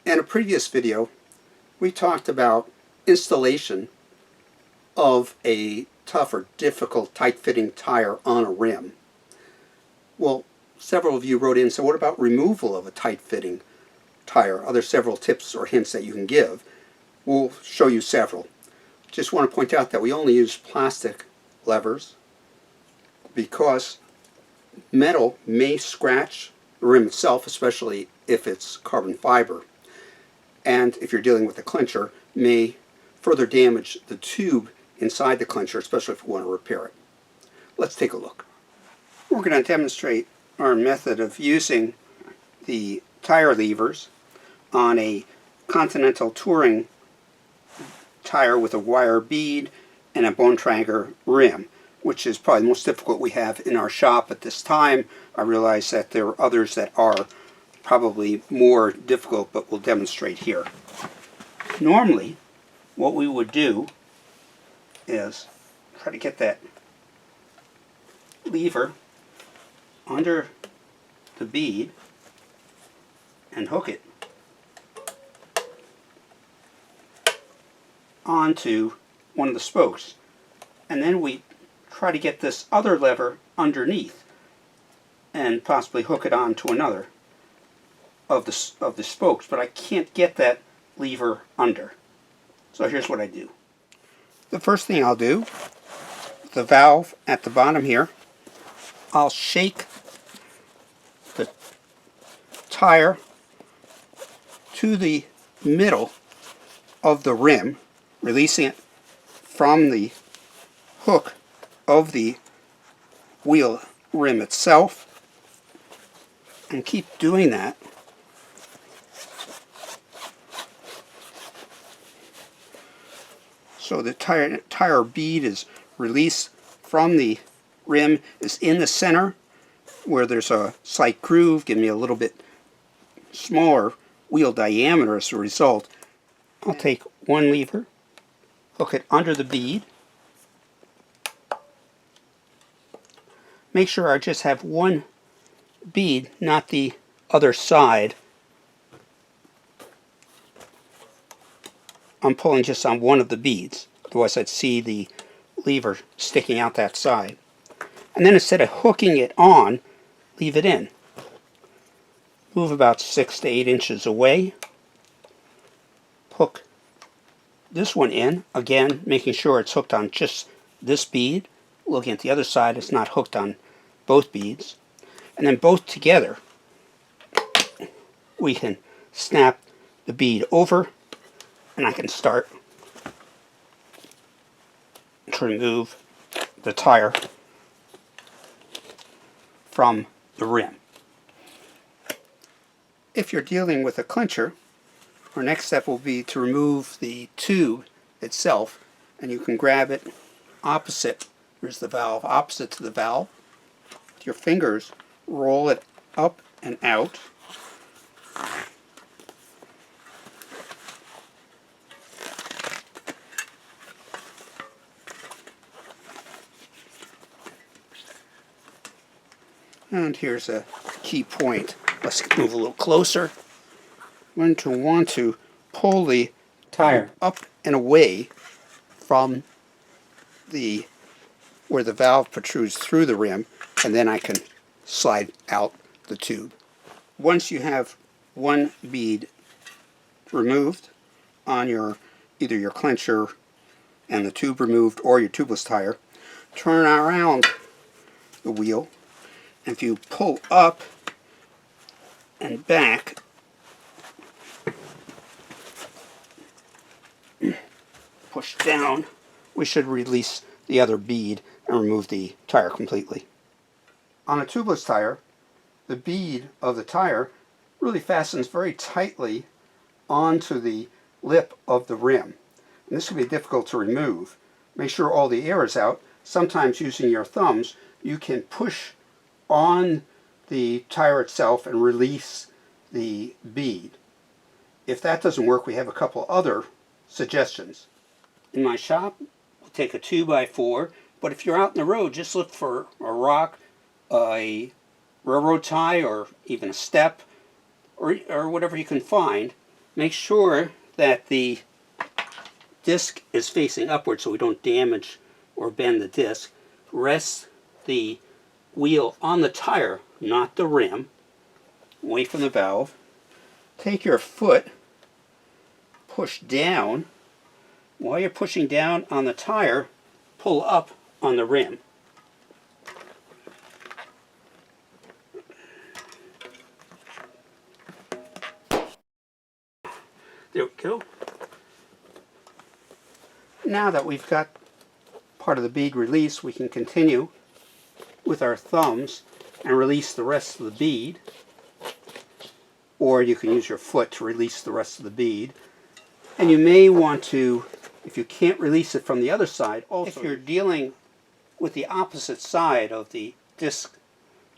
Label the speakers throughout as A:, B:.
A: In a previous video, we talked about installation of a tough or difficult tight-fitting tire on a rim. Well, several of you wrote in, so what about removal of a tight-fitting tire? Are there several tips or hints that you can give? We'll show you several. Just want to point out that we only use plastic levers because metal may scratch the rim itself, especially if it's carbon fiber. And if you're dealing with a clincher, may further damage the tube inside the clincher, especially if you want to repair it. Let's take a look. We're going to demonstrate our method of using the tire levers on a Continental Touring tire with a wire bead and a bone triangle rim, which is probably the most difficult we have in our shop at this time. I realize that there are others that are probably more difficult, but we'll demonstrate here. Normally, what we would do is try to get that lever under the bead and hook it onto one of the spokes, and then we try to get this other lever underneath and possibly hook it onto another of the spokes, but I can't get that lever under. So here's what I do. The first thing I'll do, the valve at the bottom here, I'll shake the tire to the middle of the rim, releasing it from the hook of the wheel rim itself, and keep doing that so the tire bead is released from the rim, is in the center where there's a slight groove, giving me a little bit smaller wheel diameter as a result. I'll take one lever, hook it under the bead. Make sure I just have one bead, not the other side. I'm pulling just on one of the beads, otherwise I'd see the lever sticking out that side. And then instead of hooking it on, leave it in. Move about 6 to 8 inches away. Hook this one in, again making sure it's hooked on just this bead. Looking at the other side, it's not hooked on both beads. And then both together, we can snap the bead over, and I can start to remove the tire from the rim. If you're dealing with a clincher, our next step will be to remove the tube itself, and you can grab it opposite, here's the valve, opposite to the valve. With your fingers, roll it up and out. And here's a key point. Let's move a little closer. We're going to want to pull the tire up and away from the where the valve protrudes through the rim, and then I can slide out the tube. Once you have one bead removed on your either your clincher and the tube removed or your tubeless tire, turn around the wheel, and if you pull up and back, push down, we should release the other bead and remove the tire completely. On a tubeless tire, the bead of the tire really fastens very tightly onto the lip of the rim. And this can be difficult to remove. Make sure all the air is out. Sometimes using your thumbs, you can push on the tire itself and release the bead. If that doesn't work, we have a couple other suggestions. In my shop, we'll take a 2x4, but if you're out in the road, just look for a rock, a railroad tie, or even a step, or whatever you can find, Make sure that the disc is facing upward so we don't damage or bend the disc. Rest the wheel on the tire, not the rim, away from the valve. Take your foot, push down. While you're pushing down on the tire, pull up on the rim. There we go. Now that we've got part of the bead released, we can continue with our thumbs and release the rest of the bead. Or you can use your foot to release the rest of the bead. And you may want to, if you can't release it from the other side, also if you're dealing with the opposite side of the disc,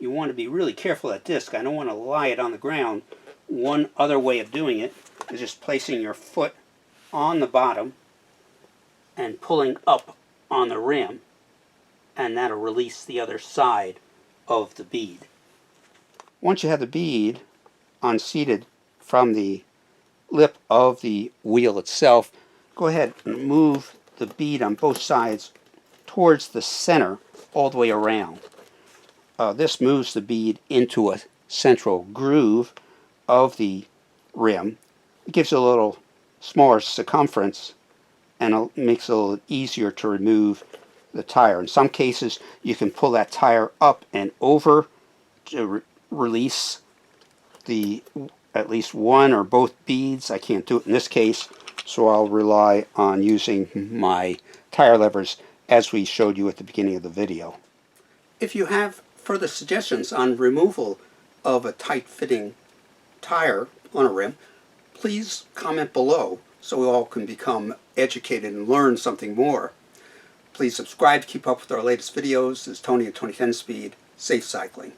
A: you want to be really careful of that disc. I don't want to lie it on the ground. One other way of doing it is just placing your foot on the bottom and pulling up on the rim, and that'll release the other side of the bead. Once you have the bead unseated from the lip of the wheel itself, go ahead and move the bead on both sides towards the center all the way around. This moves the bead into a central groove of the rim. It gives it a little smaller circumference and it makes it a little easier to remove the tire. In some cases you can pull that tire up and over to release at least one or both beads. I can't do it in this case, so I'll rely on using my tire levers as we showed you at the beginning of the video. If you have further suggestions on removal of a tight-fitting tire on a rim, please comment below so we all can become educated and learn something more. Please subscribe to keep up with our latest videos. This is Tony at 2010 Speed. Safe cycling.